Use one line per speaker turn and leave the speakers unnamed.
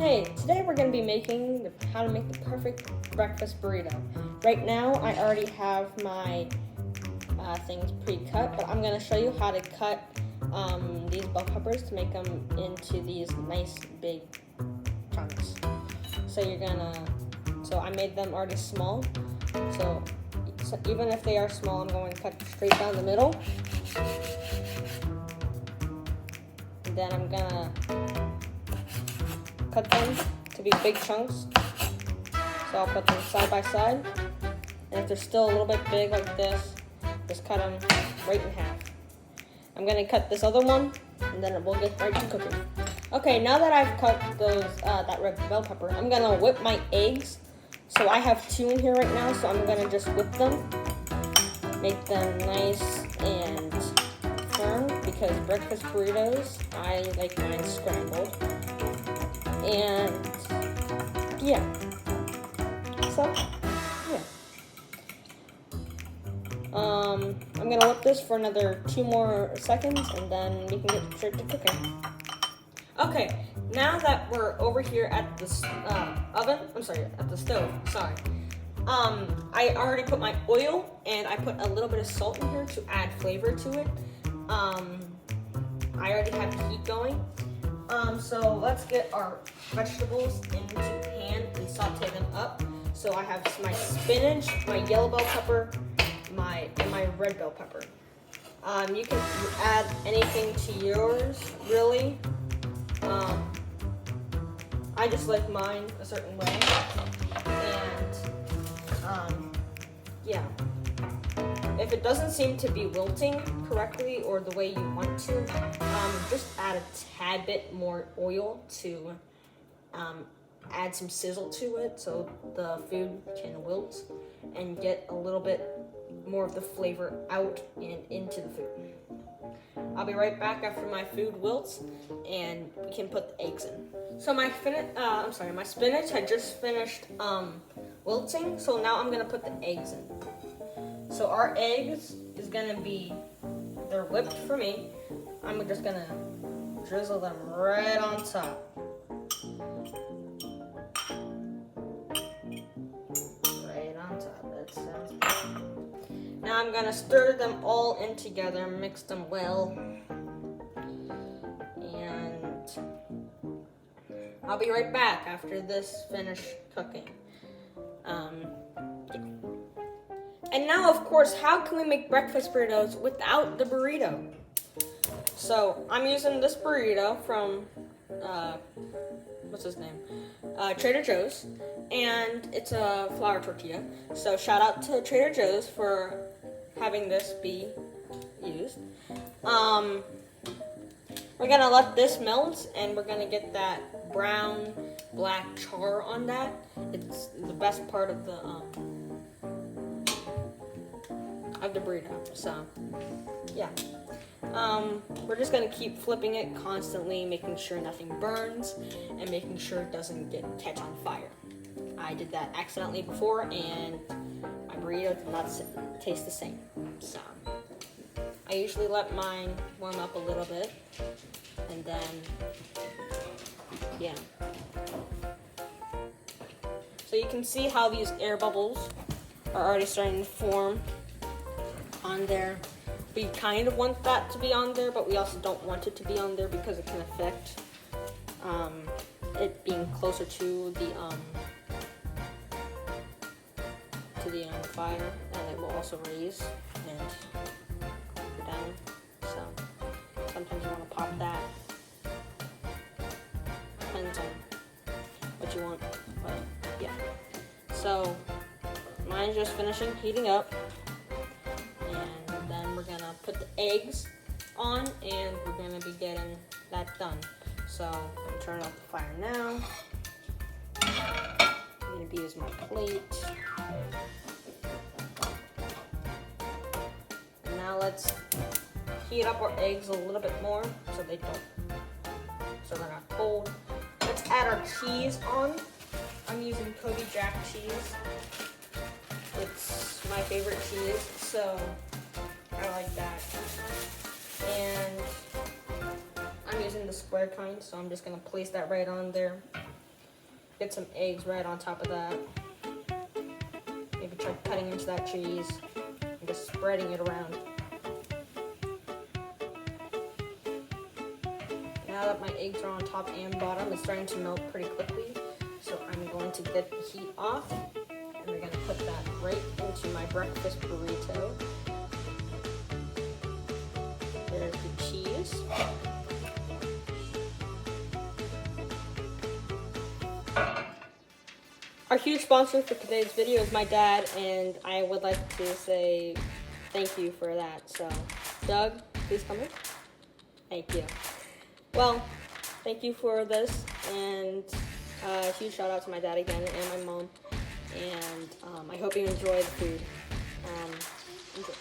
Hey, today we're going to be making how to make the perfect breakfast burrito. Right now, I already have my things pre-cut, but I'm going to show you how to cut these bell peppers to make them into these nice big chunks. So I made them already small. So even if they are small, I'm going to cut straight down the middle. And then I'm going to cut them to be big chunks. So I'll put them side by side. And if they're still a little bit big like this, just cut them right in half. I'm gonna cut this other one, and then we'll get right to cooking. Okay, now that I've cut those that red bell pepper, I'm gonna whip my eggs. So I have 2 in here right now, so I'm gonna just whip them, make them nice and firm, because breakfast burritos, I like mine scrambled. And yeah, so yeah. I'm gonna whip this for another 2 more seconds, and then we can get straight to cooking. Okay, now that we're over here at the at the stove, I already put my oil, and I put a little bit of salt in here to add flavor to it. I already have the heat going. So let's get our vegetables into the pan and saute them up. So I have my spinach, my yellow bell pepper, and my red bell pepper. You can add anything to yours, really. I just like mine a certain way, and yeah. If it doesn't seem to be wilting correctly or the way you want to, just add a tad bit more oil to add some sizzle to it so the food can wilt and get a little bit more of the flavor out and into the food. I'll be right back after my food wilts and we can put the eggs in. So my spinach had just finished wilting, so now I'm gonna put the eggs in. So our eggs is gonna be, they're whipped for me. I'm just gonna drizzle them right on top. Right on top, that sounds good. Now I'm gonna stir them all in together, mix them well. And I'll be right back after this finished cooking. And now, of course, how can we make breakfast burritos without the burrito? So I'm using this burrito from, Trader Joe's, and it's a flour tortilla. So shout out to Trader Joe's for having this be used. We're gonna let this melt, and we're gonna get that brown, black char on that. It's the best part of the burrito. So yeah, we're just gonna keep flipping it constantly, making sure nothing burns and making sure it doesn't catch on fire. I did that accidentally before, and my burrito did not taste the same. So I usually let mine warm up a little bit, and then yeah. So you can see how these air bubbles are already starting to form on there. We kind of want that to be on there, but we also don't want it to be on there because it can affect it being closer to the fire, and it will also raise and go down. So sometimes you want to pop that. Depends on what you want, but yeah. So mine's just finishing heating up. And then we're gonna put the eggs on, and we're gonna be getting that done. So I'm gonna turn off the fire now. I'm gonna use my plate. And now let's heat up our eggs a little bit more so they're not cold. Let's add our cheese on. I'm using Kobe Jack cheese. It's my favorite cheese, so I like that. And I'm using the square kind, so I'm just gonna place that right on there. get some eggs right on top of that. Maybe try cutting into that cheese and just spreading it around. Now that my eggs are on top and bottom, it's starting to melt pretty quickly. So I'm going to get the heat off, and we're going to put that right into my breakfast burrito. There's the cheese. Our huge sponsor for today's video is my dad, and I would like to say thank you for that. So, Doug, please come in. Thank you. Well, thank you for this, and a huge shout out to my dad again and my mom. And I hope you enjoy the food. Enjoy.